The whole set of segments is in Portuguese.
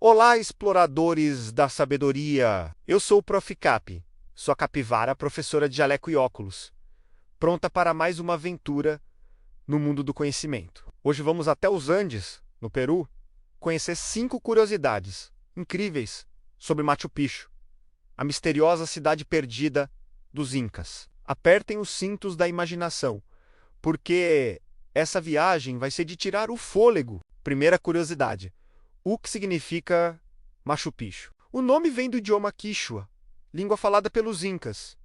Olá, exploradores da sabedoria! Eu sou o Prof. Cap, sua capivara professora de jaleco e óculos, pronta para mais uma aventura no mundo do conhecimento. Hoje vamos até os Andes, no Peru, conhecer 5 curiosidades incríveis sobre Machu Picchu, a misteriosa cidade perdida dos Incas. Apertem os cintos da imaginação, porque essa viagem vai ser de tirar o fôlego. Primeira curiosidade: o que significa Machu Picchu? O nome vem do idioma Quichua, língua falada pelos Incas,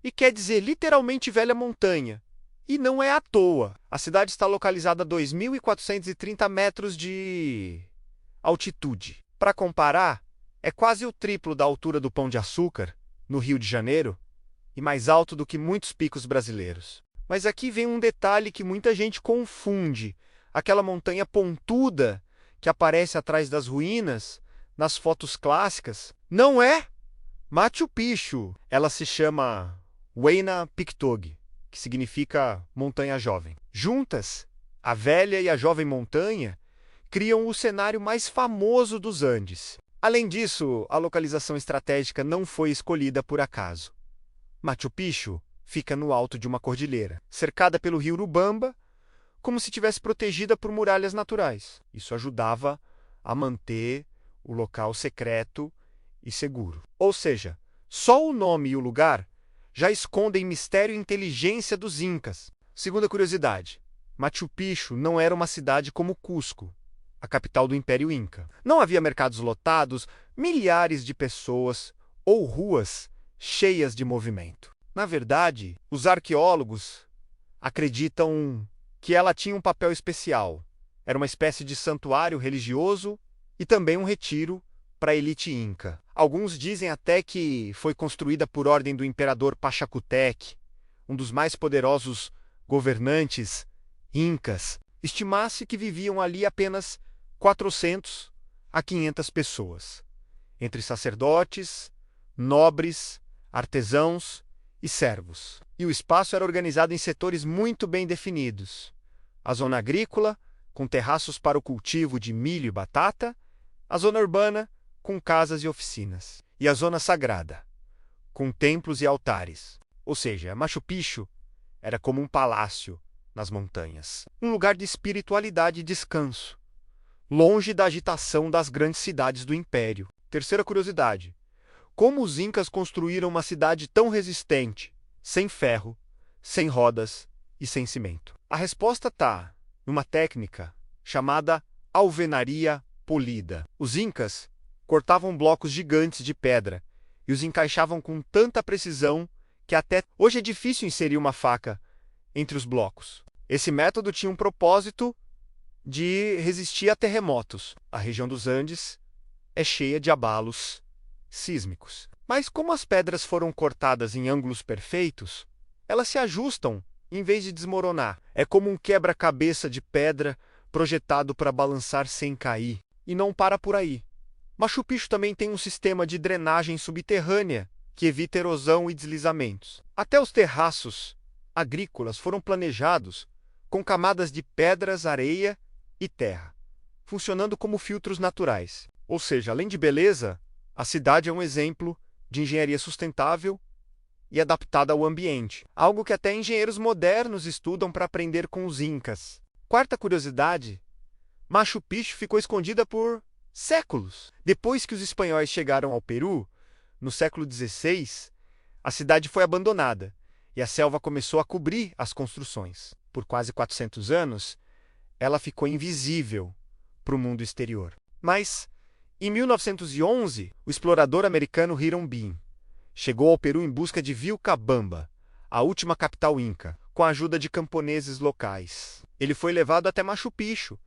e quer dizer literalmente velha montanha. E não é à toa. A cidade está localizada a 2.430 metros de altitude. Para comparar, é quase o triplo da altura do Pão de Açúcar, no Rio de Janeiro, e mais alto do que muitos picos brasileiros. Mas aqui vem um detalhe que muita gente confunde: aquela montanha pontuda que aparece atrás das ruínas, nas fotos clássicas, não é Machu Picchu. Ela se chama Huayna Pictogi, que significa montanha jovem. Juntas, a velha e a jovem montanha criam o cenário mais famoso dos Andes. Além disso, a localização estratégica não foi escolhida por acaso. Machu Picchu fica no alto de uma cordilheira, cercada pelo rio Urubamba, como se estivesse protegida por muralhas naturais. Isso ajudava a manter o local secreto e seguro. Ou seja, só o nome e o lugar já escondem mistério e inteligência dos Incas. Segunda curiosidade: Machu Picchu não era uma cidade como Cusco, a capital do Império Inca. Não havia mercados lotados, milhares de pessoas ou ruas cheias de movimento. Na verdade, os arqueólogos acreditam que ela tinha um papel especial. Era uma espécie de santuário religioso e também um retiro para a elite inca. Alguns dizem até que foi construída por ordem do imperador Pachacutec, um dos mais poderosos governantes incas. Estima-se que viviam ali apenas 400 a 500 pessoas, entre sacerdotes, nobres, artesãos e servos. E o espaço era organizado em setores muito bem definidos: a zona agrícola, com terraços para o cultivo de milho e batata; a zona urbana, com casas e oficinas; e a zona sagrada, com templos e altares. Ou seja, Machu Picchu era como um palácio nas montanhas, um lugar de espiritualidade e descanso, longe da agitação das grandes cidades do império. Terceira curiosidade: como os Incas construíram uma cidade tão resistente, sem ferro, sem rodas e sem cimento? A resposta está numa técnica chamada alvenaria polida. Os Incas cortavam blocos gigantes de pedra e os encaixavam com tanta precisão que até hoje é difícil inserir uma faca entre os blocos. Esse método tinha um propósito de resistir a terremotos. A região dos Andes é cheia de abalos sísmicos. Mas como as pedras foram cortadas em ângulos perfeitos, elas se ajustam em vez de desmoronar. É como um quebra-cabeça de pedra projetado para balançar sem cair. E não para por aí. Machu Picchu também tem um sistema de drenagem subterrânea que evita erosão e deslizamentos. Até os terraços agrícolas foram planejados com camadas de pedras, areia e terra, funcionando como filtros naturais. Ou seja, além de beleza, a cidade é um exemplo de engenharia sustentável e adaptada ao ambiente, algo que até engenheiros modernos estudam para aprender com os Incas. Quarta curiosidade: Machu Picchu ficou escondida por séculos. Depois que os espanhóis chegaram ao Peru, no século XVI, a cidade foi abandonada e a selva começou a cobrir as construções. Por quase 400 anos, ela ficou invisível para o mundo exterior. Mas, em 1911, o explorador americano Hiram Bean chegou ao Peru em busca de Vilcabamba, a última capital inca, com a ajuda de camponeses locais. Ele foi levado até Machu Picchu.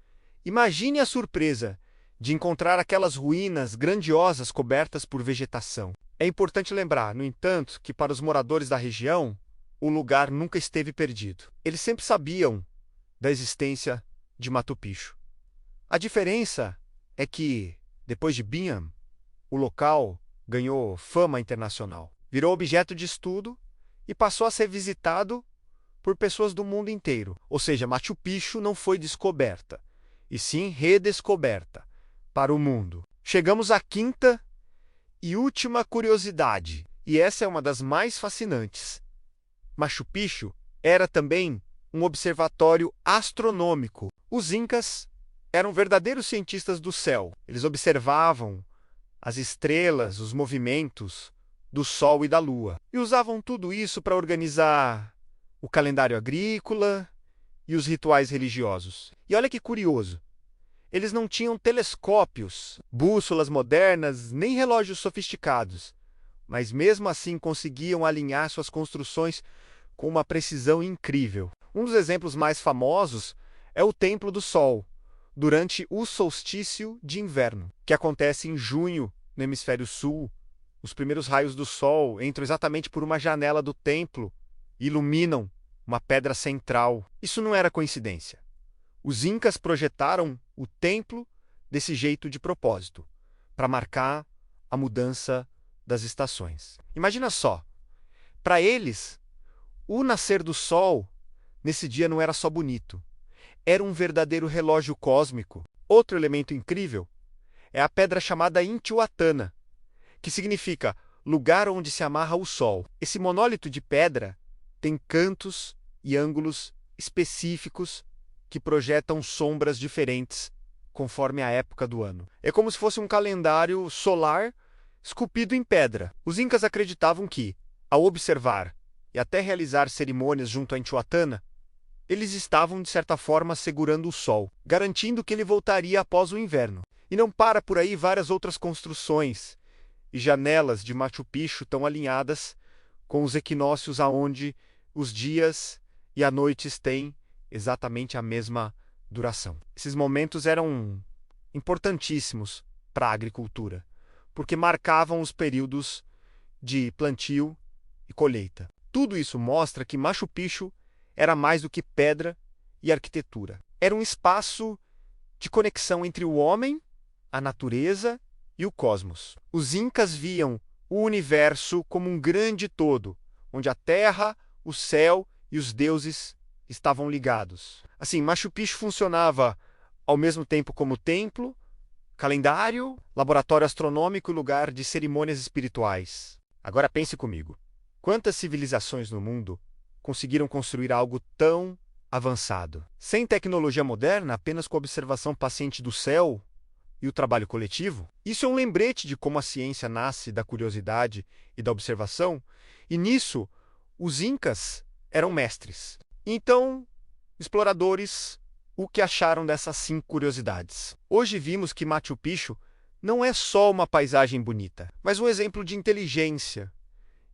Imagine a surpresa de encontrar aquelas ruínas grandiosas cobertas por vegetação. É importante lembrar, no entanto, que para os moradores da região, o lugar nunca esteve perdido. Eles sempre sabiam da existência de Machu Picchu. A diferença é que, depois de Bean, o local ganhou fama internacional, virou objeto de estudo e passou a ser visitado por pessoas do mundo inteiro. Ou seja, Machu Picchu não foi descoberta, e sim redescoberta para o mundo. Chegamos à quinta e última curiosidade, e essa é uma das mais fascinantes. Machu Picchu era também um observatório astronômico. Os incas eram verdadeiros cientistas do céu. Eles observavam as estrelas, os movimentos do Sol e da Lua, e usavam tudo isso para organizar o calendário agrícola e os rituais religiosos. E olha que curioso, eles não tinham telescópios, bússolas modernas, nem relógios sofisticados, mas mesmo assim conseguiam alinhar suas construções com uma precisão incrível. Um dos exemplos mais famosos é o Templo do Sol, durante o solstício de inverno, que acontece em junho no hemisfério sul. Os primeiros raios do sol entram exatamente por uma janela do templo e iluminam uma pedra central. Isso não era coincidência. Os incas projetaram o templo desse jeito de propósito, para marcar a mudança das estações. Imagina só, para eles, o nascer do sol nesse dia não era só bonito, era um verdadeiro relógio cósmico. Outro elemento incrível é a pedra chamada Intihuatana, que significa lugar onde se amarra o sol. Esse monólito de pedra tem cantos e ângulos específicos que projetam sombras diferentes conforme a época do ano. É como se fosse um calendário solar esculpido em pedra. Os incas acreditavam que, ao observar e até realizar cerimônias junto a Intihuatana, eles estavam, de certa forma, segurando o sol, garantindo que ele voltaria após o inverno. E não para por aí, várias outras construções e janelas de Machu Picchu estão alinhadas com os equinócios aonde os dias e as noites têm exatamente a mesma duração. Esses momentos eram importantíssimos para a agricultura, porque marcavam os períodos de plantio e colheita. Tudo isso mostra que Machu Picchu era mais do que pedra e arquitetura. Era um espaço de conexão entre o homem, a natureza e o cosmos. Os incas viam o universo como um grande todo, onde a terra, o céu e os deuses estavam ligados. Assim, Machu Picchu funcionava ao mesmo tempo como templo, calendário, laboratório astronômico e lugar de cerimônias espirituais. Agora pense comigo. Quantas civilizações no mundo conseguiram construir algo tão avançado? Sem tecnologia moderna, apenas com a observação paciente do céu e o trabalho coletivo? Isso é um lembrete de como a ciência nasce da curiosidade e da observação, e nisso os incas eram mestres. Então, exploradores, o que acharam dessas 5 curiosidades? Hoje vimos que Machu Picchu não é só uma paisagem bonita, mas um exemplo de inteligência,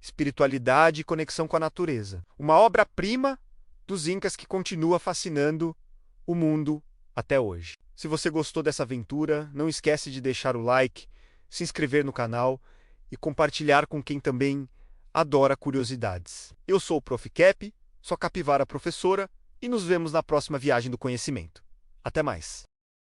espiritualidade e conexão com a natureza. Uma obra-prima dos incas que continua fascinando o mundo até hoje. Se você gostou dessa aventura, não esquece de deixar o like, se inscrever no canal e compartilhar com quem também adora curiosidades. Eu sou o Prof. Cap, sua capivara professora, e nos vemos na próxima viagem do conhecimento. Até mais!